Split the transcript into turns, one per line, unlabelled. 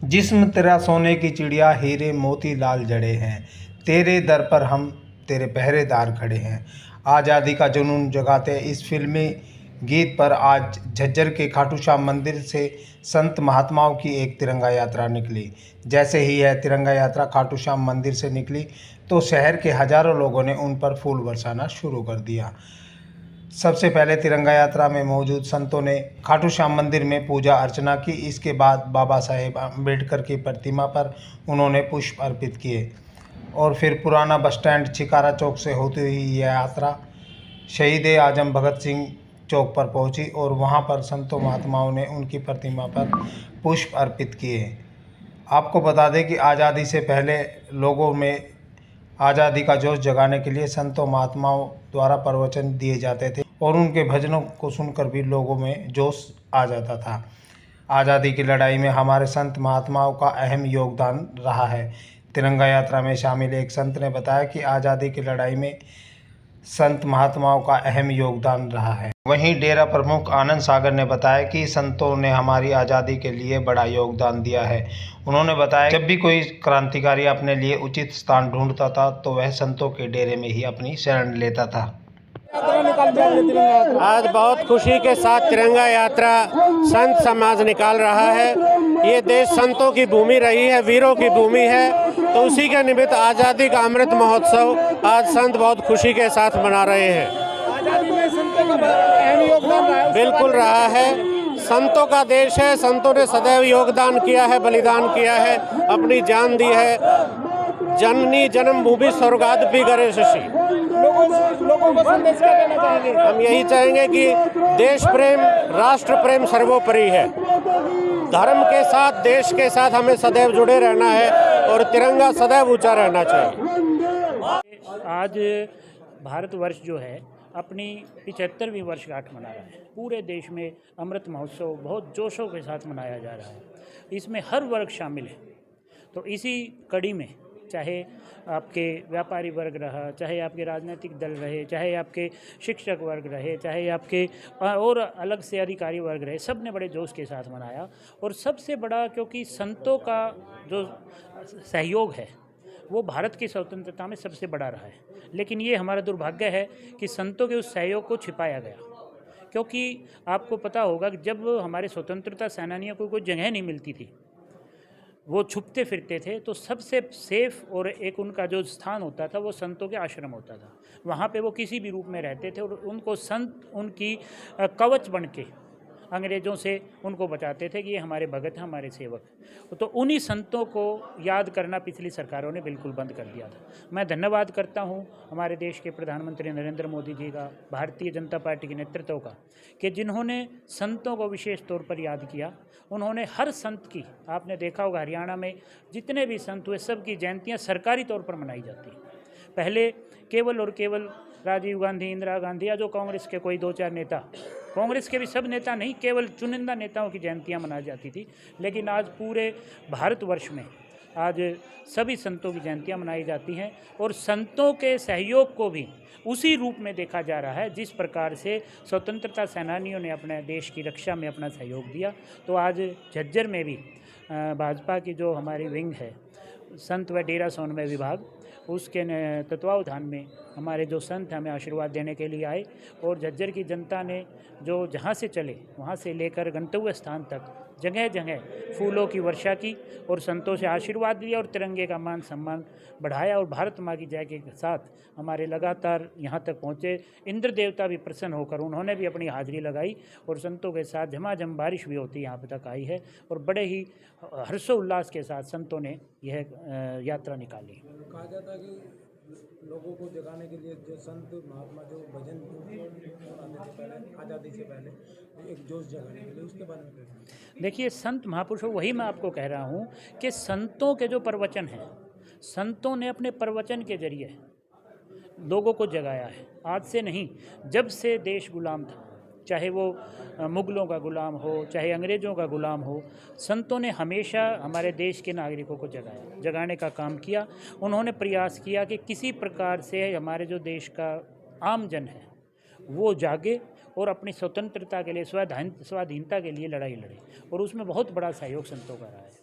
जिस्म तेरा सोने की चिड़िया, हीरे मोती लाल जड़े हैं, तेरे दर पर हम तेरे पहरेदार खड़े हैं। आज़ादी का जुनून जगाते इस फिल्मी गीत पर आज झज्जर के खाटू श्याम मंदिर से संत महात्माओं की एक तिरंगा यात्रा निकली। जैसे ही यह तिरंगा यात्रा खाटू श्याम मंदिर से निकली तो शहर के हजारों लोगों ने उन पर फूल बरसाना शुरू कर दिया। सबसे पहले तिरंगा यात्रा में मौजूद संतों ने खाटू श्याम मंदिर में पूजा अर्चना की। इसके बाद बाबा साहेब अम्बेडकर की प्रतिमा पर उन्होंने पुष्प अर्पित किए और फिर पुराना बस स्टैंड छिकारा चौक से होती हुई यह यात्रा शहीद आजम भगत सिंह चौक पर पहुंची और वहां पर संतों महात्माओं ने उनकी प्रतिमा पर पुष्प अर्पित किए। आपको बता दें कि आज़ादी से पहले लोगों में आज़ादी का जोश जगाने के लिए संतों महात्माओं द्वारा प्रवचन दिए जाते थे और उनके भजनों को सुनकर भी लोगों में जोश आ जाता था। आज़ादी की लड़ाई में हमारे संत महात्माओं का अहम योगदान रहा है। तिरंगा यात्रा में शामिल एक संत ने बताया कि आज़ादी की लड़ाई में संत महात्माओं का अहम योगदान रहा है। वहीं डेरा प्रमुख आनंद सागर ने बताया कि संतों ने हमारी आज़ादी के लिए बड़ा योगदान दिया है। उन्होंने बताया जब भी कोई क्रांतिकारी अपने लिए उचित स्थान ढूंढता था तो वह संतों के डेरे में ही अपनी शरण लेता था।
आज बहुत खुशी के साथ तिरंगा यात्रा संत समाज निकाल रहा है। ये देश संतों की भूमि रही है, वीरों की भूमि है, तो उसी के निमित्त आज़ादी का अमृत महोत्सव आज संत बहुत खुशी के साथ मना रहे हैं।
आज़ादी में संतों का अहम योगदान रहा है।
बिल्कुल रहा है। संतों का देश है, संतों ने सदैव योगदान किया है, बलिदान किया है, अपनी जान दी है। जननी जन्मभूमि स्वर्गादपि गरे शशि।
लोगों को संदेश क्या देना चाहेंगे?
हम यही चाहेंगे कि देश प्रेम, राष्ट्र प्रेम सर्वोपरि है। धर्म के साथ, देश के साथ हमें सदैव जुड़े रहना है और तिरंगा सदैव ऊंचा रहना चाहिए।
आज भारतवर्ष जो है अपनी 75वीं वर्षगांठ मना रहा है। पूरे देश में अमृत महोत्सव बहुत जोशों के साथ मनाया जा रहा है। इसमें हर वर्ग शामिल है। तो इसी कड़ी में चाहे आपके व्यापारी वर्ग रहा, चाहे आपके राजनीतिक दल रहे, चाहे आपके शिक्षक वर्ग रहे, चाहे आपके और अलग से अधिकारी वर्ग रहे, सब ने बड़े जोश के साथ मनाया। और सबसे बड़ा क्योंकि संतों का जो सहयोग है वो भारत की स्वतंत्रता में सबसे बड़ा रहा है। लेकिन ये हमारा दुर्भाग्य है कि संतों के उस सहयोग को छिपाया गया। क्योंकि आपको पता होगा कि जब हमारे स्वतंत्रता सेनानियों को कोई जगह नहीं मिलती थी, वो छुपते फिरते थे, तो सबसे सेफ और एक उनका जो स्थान होता था वो संतों के आश्रम होता था। वहाँ पे वो किसी भी रूप में रहते थे और उनको संत उनकी कवच बन के अंग्रेज़ों से उनको बचाते थे कि ये हमारे भगत हैं, हमारे सेवक। तो उन्हीं संतों को याद करना पिछली सरकारों ने बिल्कुल बंद कर दिया था। मैं धन्यवाद करता हूँ हमारे देश के प्रधानमंत्री नरेंद्र मोदी जी का, भारतीय जनता पार्टी के नेतृत्व का, कि जिन्होंने संतों को विशेष तौर पर याद किया। उन्होंने हर संत की, आपने देखा होगा हरियाणा में जितने भी संत हुए सब की जयंतियाँ सरकारी तौर पर मनाई जाती। पहले केवल और केवल राजीव गांधी, इंदिरा गांधी या जो कांग्रेस के कोई 2-4 नेता, कांग्रेस के भी सब नेता नहीं, केवल चुनिंदा नेताओं की जयंतियां मनाई जाती थी। लेकिन आज पूरे भारतवर्ष में आज सभी संतों की जयंतियां मनाई जाती हैं और संतों के सहयोग को भी उसी रूप में देखा जा रहा है जिस प्रकार से स्वतंत्रता सेनानियों ने अपने देश की रक्षा में अपना सहयोग दिया। तो आज झज्जर में भी भाजपा की जो हमारी विंग है, संत व डेरा समन्वय विभाग, उसके तत्वावधान में हमारे जो संत हमें आशीर्वाद देने के लिए आए और झज्जर की जनता ने जो जहाँ से चले वहाँ से लेकर गंतव्य स्थान तक जगह जगह फूलों की वर्षा की और संतों से आशीर्वाद लिया और तिरंगे का मान सम्मान बढ़ाया। और भारत माँ की जय के साथ हमारे लगातार यहाँ तक पहुँचे इंद्र देवता भी प्रसन्न होकर उन्होंने भी अपनी हाजिरी लगाई और संतों के साथ झमाझम बारिश भी होती यहाँ तक आई है और बड़े ही हर्षोल्लास के साथ संतों ने यह यात्रा निकाली।
कहा जाता है कि लोगों को जगाने के लिए जो संत महात्मा जो भजन पहले आज़ादी से पहले एक जोश जगाने के लिए, उसके बारे में
देखिए, संत महापुरुषों, वही मैं आपको कह रहा हूँ कि संतों के जो प्रवचन हैं, संतों ने अपने प्रवचन के जरिए लोगों को जगाया है। आज से नहीं, जब से देश गुलाम था, चाहे वो मुगलों का गुलाम हो, चाहे अंग्रेज़ों का गुलाम हो, संतों ने हमेशा हमारे देश के नागरिकों को जगाने का काम किया। उन्होंने प्रयास किया कि किसी प्रकार से हमारे जो देश का आम जन है वो जागे और अपनी स्वतंत्रता के लिए, स्वाधीनता के लिए लड़ाई लड़े और उसमें बहुत बड़ा सहयोग संतों का रहा है।